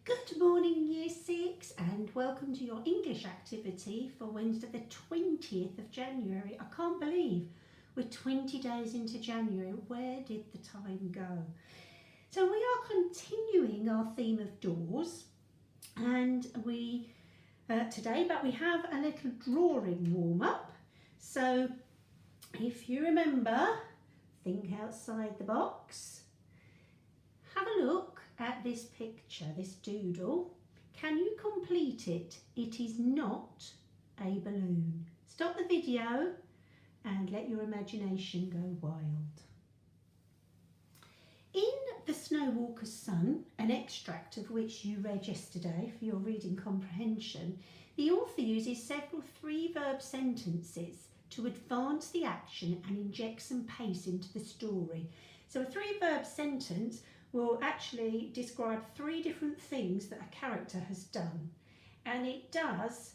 Good morning Year 6 and welcome to your English activity for Wednesday the 20th of January. I can't believe we're 20 days into January. Where did the time go? So we are continuing our theme of doors and we have a little drawing warm-up. So if you remember, think outside the box. Have a look at this picture, this doodle. Can you complete it? It is not a balloon. Stop the video and let your imagination go wild. In The Snow Walker's Son, an extract of which you read yesterday for your reading comprehension, the author uses several three-verb sentences to advance the action and inject some pace into the story. So a three-verb sentence will actually describe three different things that a character has done, and it does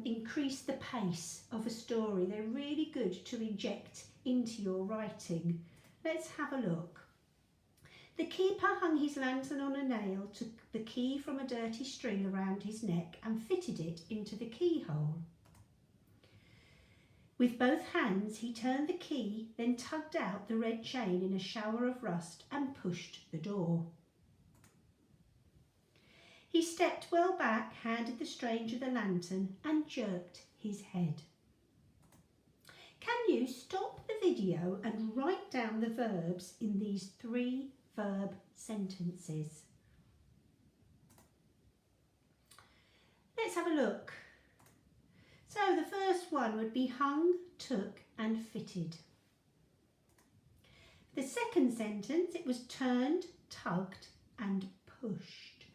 increase the pace of a story. They're really good to inject into your writing. Let's have a look. The keeper hung his lantern on a nail, took the key from a dirty string around his neck and fitted it into the keyhole. With both hands he turned the key, then tugged out the red chain in a shower of rust and pushed the door. He stepped well back, handed the stranger the lantern and jerked his head. Can you stop the video and write down the verbs in these three-verb sentences? Let's have a look. So the first one would be hung, took and fitted. The second sentence, it was turned, tugged and pushed.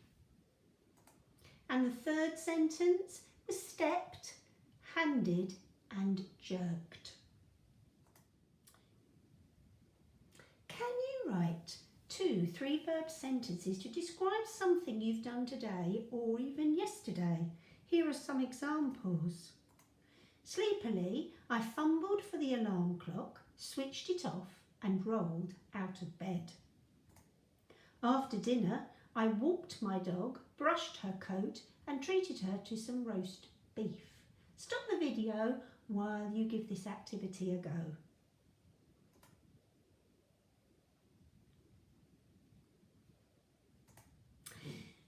And the third sentence was stepped, handed and jerked. Can you write 2 three-verb sentences to describe something you've done today or even yesterday? Here are some examples. Sleepily, I fumbled for the alarm clock, switched it off and rolled out of bed. After dinner, I walked my dog, brushed her coat and treated her to some roast beef. Stop the video while you give this activity a go.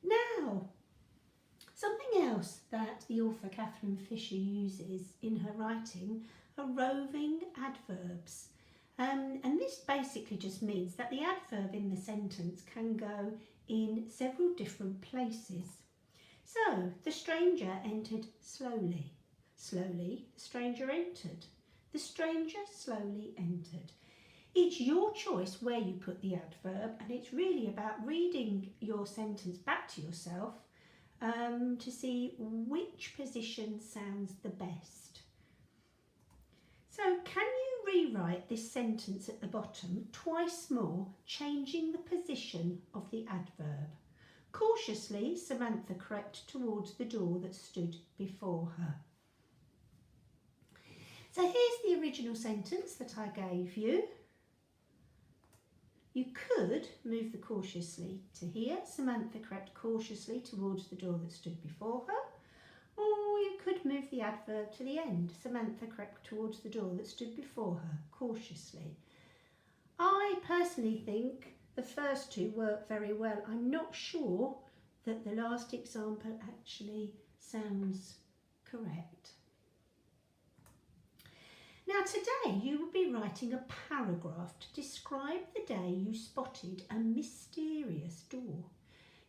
Now, something else that the author Catherine Fisher uses in her writing are roving adverbs. And this basically just means that the adverb in the sentence can go in several different places. So, the stranger entered slowly. Slowly, the stranger entered. The stranger slowly entered. It's your choice where you put the adverb, and it's really about reading your sentence back to yourself to see which position sounds the best. So can you rewrite this sentence at the bottom twice more, changing the position of the adverb? Cautiously, Samantha crept towards the door that stood before her. So here's the original sentence that I gave you. You could move the cautiously to here. Samantha crept cautiously towards the door that stood before her. Or you could move the adverb to the end. Samantha crept towards the door that stood before her, cautiously. I personally think the first two work very well. I'm not sure that the last example actually sounds correct. Now today you will be writing a paragraph to describe the day you spotted a mysterious door.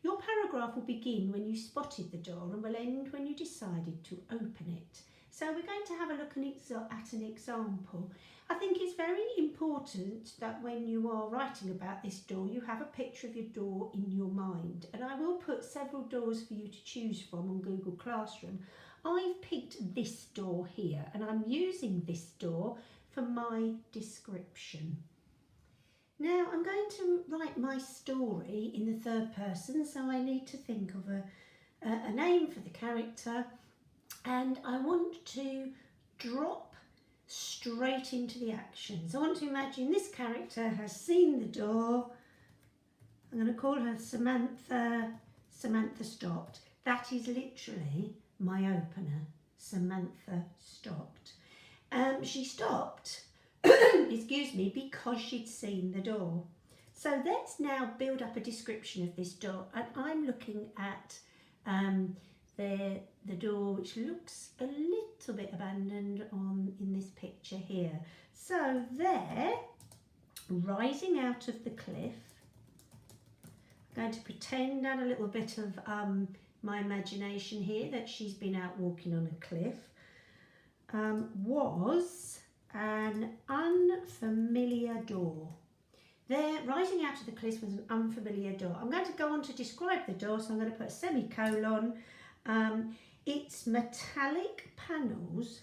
Your paragraph will begin when you spotted the door and will end when you decided to open it. So we're going to have a look at an example. I think it's very important that when you are writing about this door, you have a picture of your door in your mind. And I will put several doors for you to choose from on Google Classroom. I've picked this door here and I'm using this door for my description. Now I'm going to write my story in the third person, so I need to think of a name for the character, and I want to drop straight into the action. So I want to imagine this character has seen the door. I'm going to call her Samantha. Samantha stopped. That is literally my opener. Samantha stopped. She stopped, excuse me, because she'd seen the door. So let's now build up a description of this door. And I'm looking at the door, which looks a little bit abandoned in this picture here. So there, rising out of the cliff, I'm going to pretend, add a little bit of my imagination here, that she's been out walking on a cliff, was an unfamiliar door. There, rising out of the cliff was an unfamiliar door. I'm going to go on to describe the door, so I'm going to put a semicolon. It's metallic panels.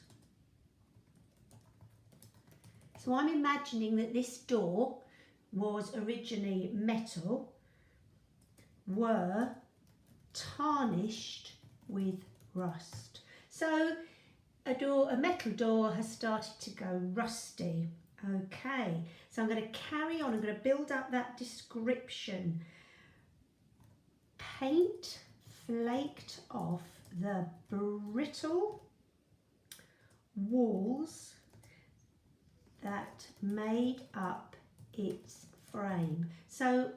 So I'm imagining that this door was originally metal, were tarnished with rust. So a metal door has started to go rusty. Okay, so I'm going to carry on. I'm going to build up that description. Paint flaked off the brittle walls that made up its frame. So,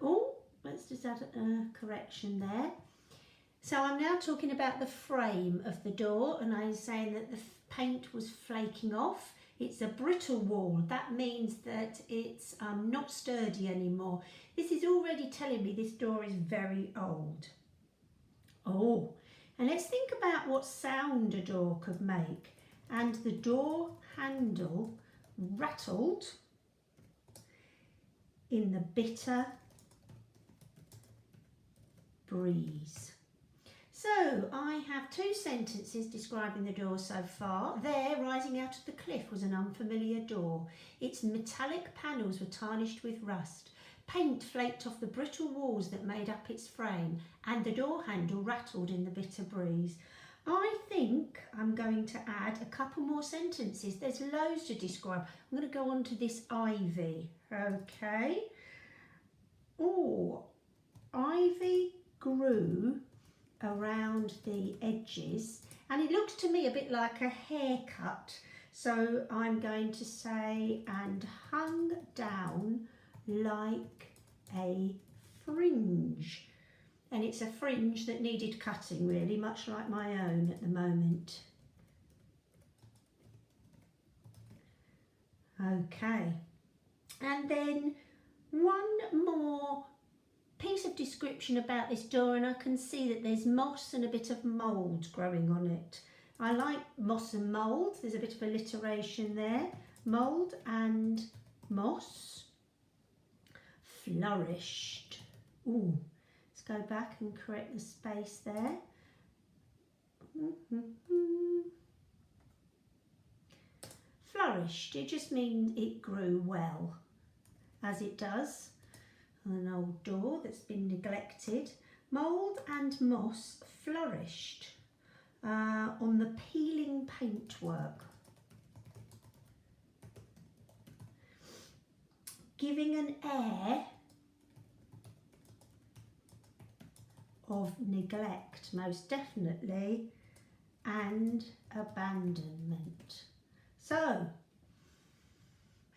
let's just add a correction there. So I'm now talking about the frame of the door, and I'm saying that the paint was flaking off. It's a brittle wall. That means that it's not sturdy anymore. This is already telling me this door is very old. Oh, and let's think about what sound a door could make. And the door handle rattled in the bitter breeze. So I have two sentences describing the door so far. There, rising out of the cliff, was an unfamiliar door. Its metallic panels were tarnished with rust. Paint flaked off the brittle walls that made up its frame, and the door handle rattled in the bitter breeze. I think I'm going to add a couple more sentences. There's loads to describe. I'm going to go on to this ivy. Okay. Oh, ivy grew around the edges, and it looks to me a bit like a haircut. So I'm going to say, and hung down like a fringe. And it's a fringe that needed cutting, really, much like my own at the moment. Okay. And then one more piece of description about this door, and I can see that there's moss and a bit of mould growing on it. I like moss and mould. There's a bit of alliteration there. Mould and moss. Flourished. Ooh. Go back and correct the space there. Flourished, it just means it grew well, as it does on an old door that's been neglected. Mould and moss flourished on the peeling paintwork, giving an air of neglect, most definitely, and abandonment. So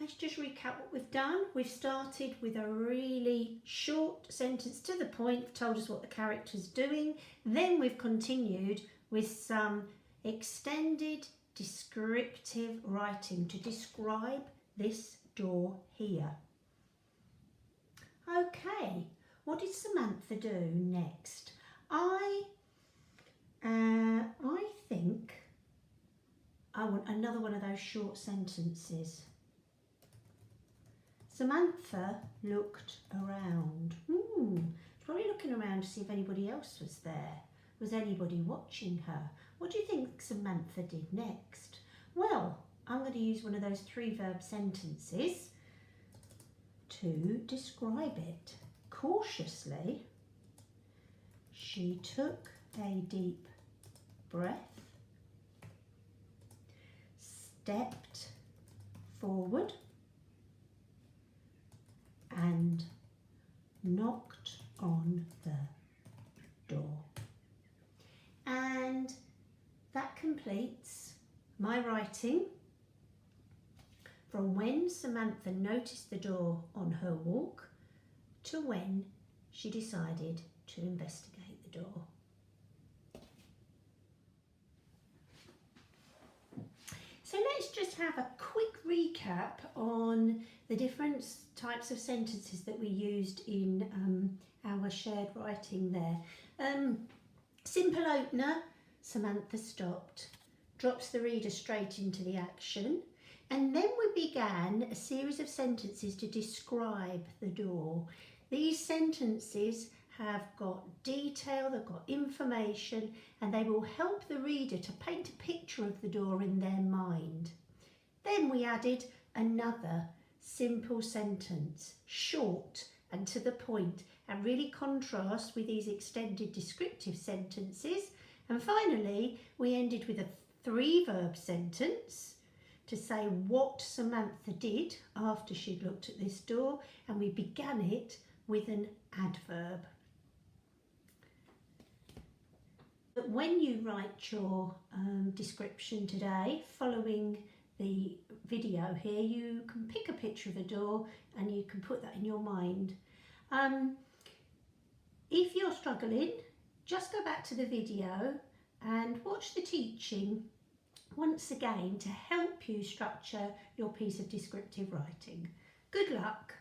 let's just recap what we've done. We've started with a really short sentence to the point, told us what the character's doing. Then we've continued with some extended descriptive writing to describe this door here. Okay. What did Samantha do next? I think I want another one of those short sentences. Samantha looked around. She's probably looking around to see if anybody else was there. Was anybody watching her? What do you think Samantha did next? Well, I'm going to use one of those three verb sentences to describe it. Cautiously, she took a deep breath, stepped forward, and knocked on the door. completes my writing from when Samantha noticed the door on her walk to when she decided to investigate the door. So let's just have a quick recap on the different types of sentences that we used in our shared writing there. Simple opener, Samantha stopped, drops the reader straight into the action, and then we began a series of sentences to describe the door. These sentences have got detail, they've got information, and they will help the reader to paint a picture of the door in their mind. Then we added another simple sentence, short and to the point, and really contrast with these extended descriptive sentences. And finally, we ended with a 3-verb sentence to say what Samantha did after she'd looked at this door, and we began it with an adverb. But when you write your description today, following the video here, you can pick a picture of a door and you can put that in your mind. If you're struggling, just go back to the video and watch the teaching once again to help you structure your piece of descriptive writing. Good luck.